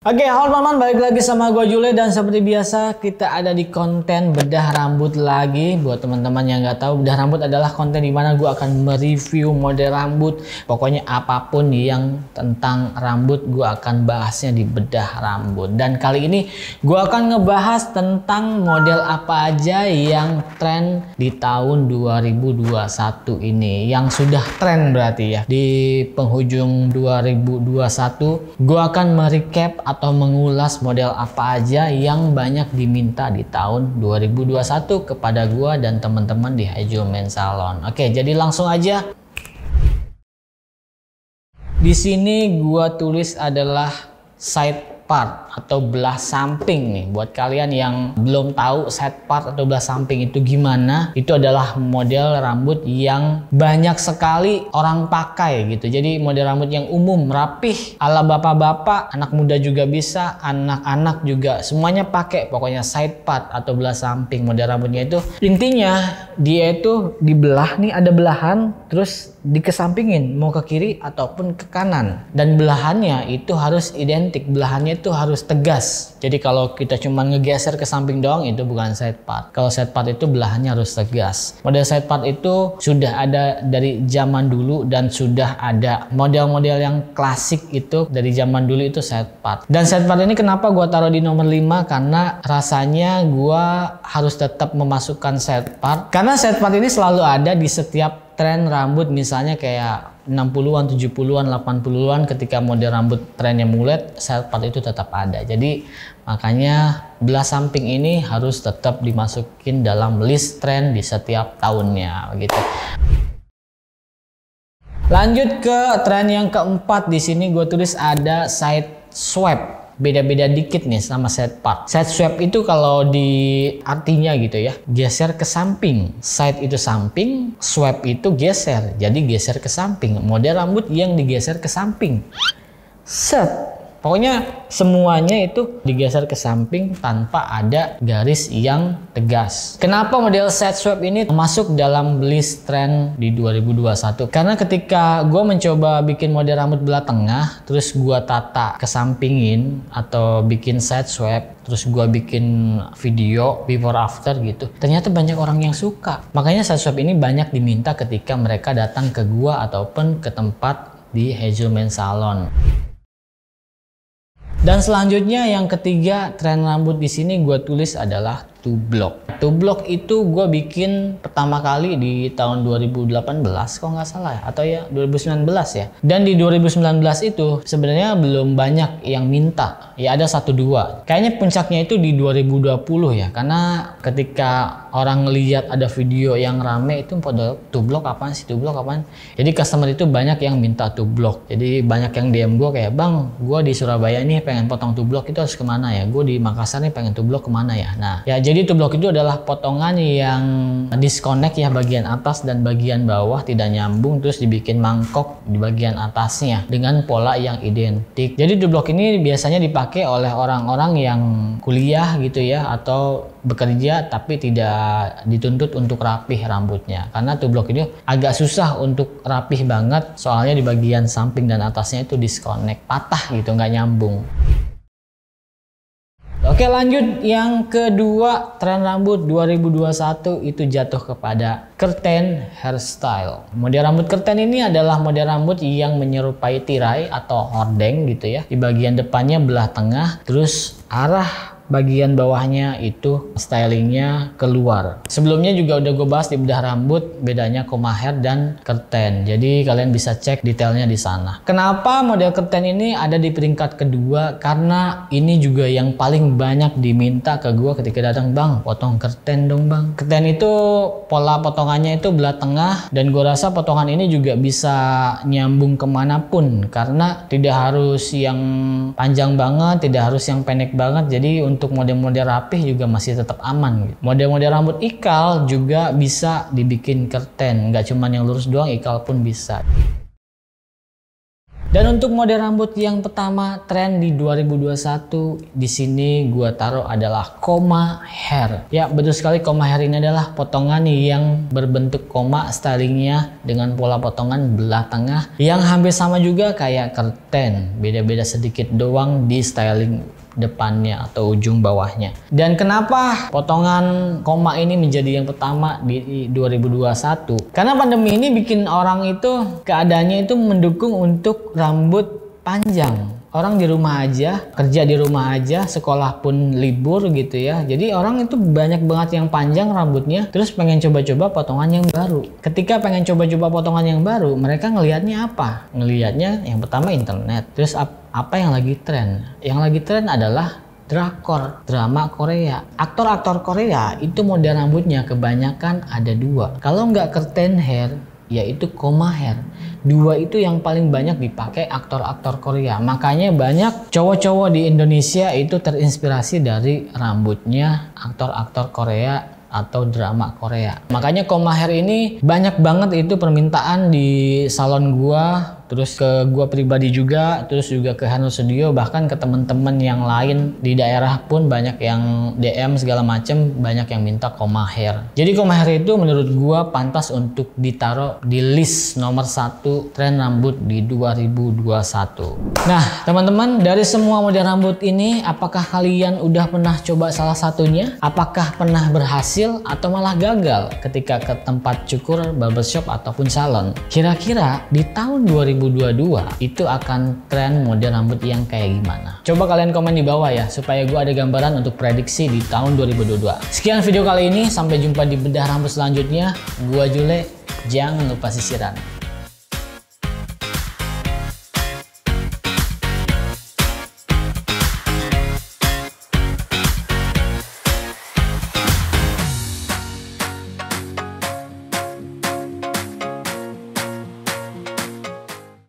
Oke, halo teman-teman, balik lagi sama gue Jule dan seperti biasa kita ada di konten bedah rambut lagi. Buat teman-teman yang nggak tahu, bedah rambut adalah konten dimana gue akan mereview model rambut. Pokoknya apapun yang tentang rambut gue akan bahasnya di bedah rambut. Dan kali ini gue akan ngebahas tentang model apa aja yang tren di tahun 2021 ini. Yang sudah tren berarti ya. Di penghujung 2021 gue akan merecap atau mengulas model apa aja yang banyak diminta di tahun 2021 kepada gua dan teman-teman di Haijo Men Salon. Oke, jadi langsung aja. Di sini gua tulis adalah side part atau belah samping nih. Buat kalian yang belum tahu side part atau belah samping itu gimana, itu adalah model rambut yang banyak sekali orang pakai gitu. Jadi model rambut yang umum, rapih, ala bapak-bapak, anak muda juga bisa, anak-anak juga semuanya pakai. Pokoknya side part atau belah samping. Model rambutnya itu intinya dia itu dibelah nih, ada belahan terus dikesampingin mau ke kiri ataupun ke kanan, dan belahannya itu harus identik, belahannya itu harus tegas. Jadi kalau kita cuma ngegeser ke samping doang itu bukan side part. Kalau side part itu belahannya harus tegas. Model side part itu sudah ada dari zaman dulu dan sudah ada model-model yang klasik itu dari zaman dulu itu side part. Dan side part ini kenapa gua taruh di nomor 5? Karena rasanya gua harus tetap memasukkan side part. Karena side part ini selalu ada di setiap tren rambut, misalnya kayak 60-an, 70-an, 80-an ketika model rambut trennya mulet, side part itu tetap ada. Jadi makanya belah samping ini harus tetap dimasukin dalam list tren di setiap tahunnya begitu. Lanjut ke tren yang keempat, di sini gue tulis ada side sweep. Beda-beda dikit nih sama side part. Side sweep itu kalau di artinya gitu ya, geser ke samping. Side itu samping, sweep itu geser. Jadi geser ke samping. Model rambut yang digeser ke samping. Set. Pokoknya semuanya itu digeser ke samping tanpa ada garis yang tegas. Kenapa model side sweep ini masuk dalam list trend di 2021? Karena ketika gue mencoba bikin model rambut belah tengah, terus gue tata ke sampingin atau bikin side sweep, terus gue bikin video before after gitu, ternyata banyak orang yang suka. Makanya side sweep ini banyak diminta ketika mereka datang ke gue ataupun ke tempat di Haijo Men Salon. Dan selanjutnya yang ketiga tren rambut di sini gue tulis adalah two block. Two block itu gue bikin pertama kali di tahun 2018 kalau nggak salah ya, atau ya 2019 ya. Dan di 2019 itu sebenarnya belum banyak yang minta. Ya ada 1-2. Kayaknya puncaknya itu di 2020 ya. Karena ketika orang lihat ada video yang rame itu pada two block apaan sih, two block apaan. Jadi customer itu banyak yang minta two block. Jadi banyak yang DM gue kayak, bang gue di Surabaya nih pengen potong two block, itu harus kemana ya? Gue di Makassar nih pengen two block kemana ya? Nah ya jadi two block itu adalah potongan yang disconnect ya, bagian atas dan bagian bawah tidak nyambung, terus dibikin mangkok di bagian atasnya dengan pola yang identik. Jadi two block ini biasanya dipakai oleh orang-orang yang kuliah gitu ya, atau bekerja tapi tidak dituntut untuk rapih rambutnya. Karena two block ini agak susah untuk rapih banget, soalnya di bagian samping dan atasnya itu disconnect, patah gitu, nggak nyambung. Oke, lanjut yang kedua tren rambut 2021 itu jatuh kepada curtain hairstyle. Model rambut curtain ini adalah model rambut yang menyerupai tirai atau hordeng gitu ya. Di bagian depannya belah tengah, terus arah bagian bawahnya itu stylingnya keluar. Sebelumnya juga udah gue bahas di bedah rambut bedanya comma hair dan curtain. Jadi kalian bisa cek detailnya di sana. Kenapa model curtain ini ada di peringkat kedua? Karena ini juga yang paling banyak diminta ke gue ketika datang, bang potong curtain dong bang. Curtain itu pola potongannya itu belah tengah, dan gue rasa potongan ini juga bisa nyambung kemanapun karena tidak harus yang panjang banget, tidak harus yang pendek banget. Jadi untuk model-model rapih juga masih tetap aman gitu. Model-model rambut ikal juga bisa dibikin curtain, nggak cuma yang lurus doang, ikal pun bisa. Dan untuk model rambut yang pertama tren di 2021 di sini gua taruh adalah koma hair. Ya, betul sekali, koma hair ini adalah potongan yang berbentuk koma, stylingnya dengan pola potongan belah tengah yang hampir sama juga kayak kerten. Beda-beda sedikit doang di styling depannya atau ujung bawahnya. Dan kenapa potongan koma ini menjadi yang pertama di 2021? Karena pandemi ini bikin orang itu keadaannya itu mendukung untuk rambut panjang. Orang di rumah aja, kerja di rumah aja, sekolah pun libur gitu ya. Jadi orang itu banyak banget yang panjang rambutnya, terus pengen coba-coba potongan yang baru. Ketika pengen coba-coba potongan yang baru, mereka ngelihatnya apa? Ngelihatnya yang pertama internet. Terus apa yang lagi tren? Yang lagi tren adalah drakor, drama Korea. Aktor-aktor Korea itu model rambutnya kebanyakan ada dua. Kalau nggak curtain hair, yaitu koma hair. Dua itu yang paling banyak dipakai aktor-aktor Korea. Makanya banyak cowok-cowok di Indonesia itu terinspirasi dari rambutnya aktor-aktor Korea atau drama Korea. Makanya koma hair ini banyak banget itu permintaan di salon gua, terus ke gua pribadi juga, terus juga ke Hano Studio, bahkan ke temen-temen yang lain di daerah pun banyak yang DM segala macem, banyak yang minta koma hair. Jadi koma hair itu menurut gua pantas untuk ditaruh di list nomor 1 tren rambut di 2021. Nah, teman-teman, dari semua model rambut ini, apakah kalian udah pernah coba salah satunya? Apakah pernah berhasil atau malah gagal ketika ke tempat cukur, barbershop ataupun salon? Kira-kira di tahun 2022 itu akan tren model rambut yang kayak gimana? Coba kalian komen di bawah ya, supaya gue ada gambaran untuk prediksi di tahun 2022. Sekian video kali ini, sampai jumpa di bedah rambut selanjutnya. Gua Jule, jangan lupa sisiran.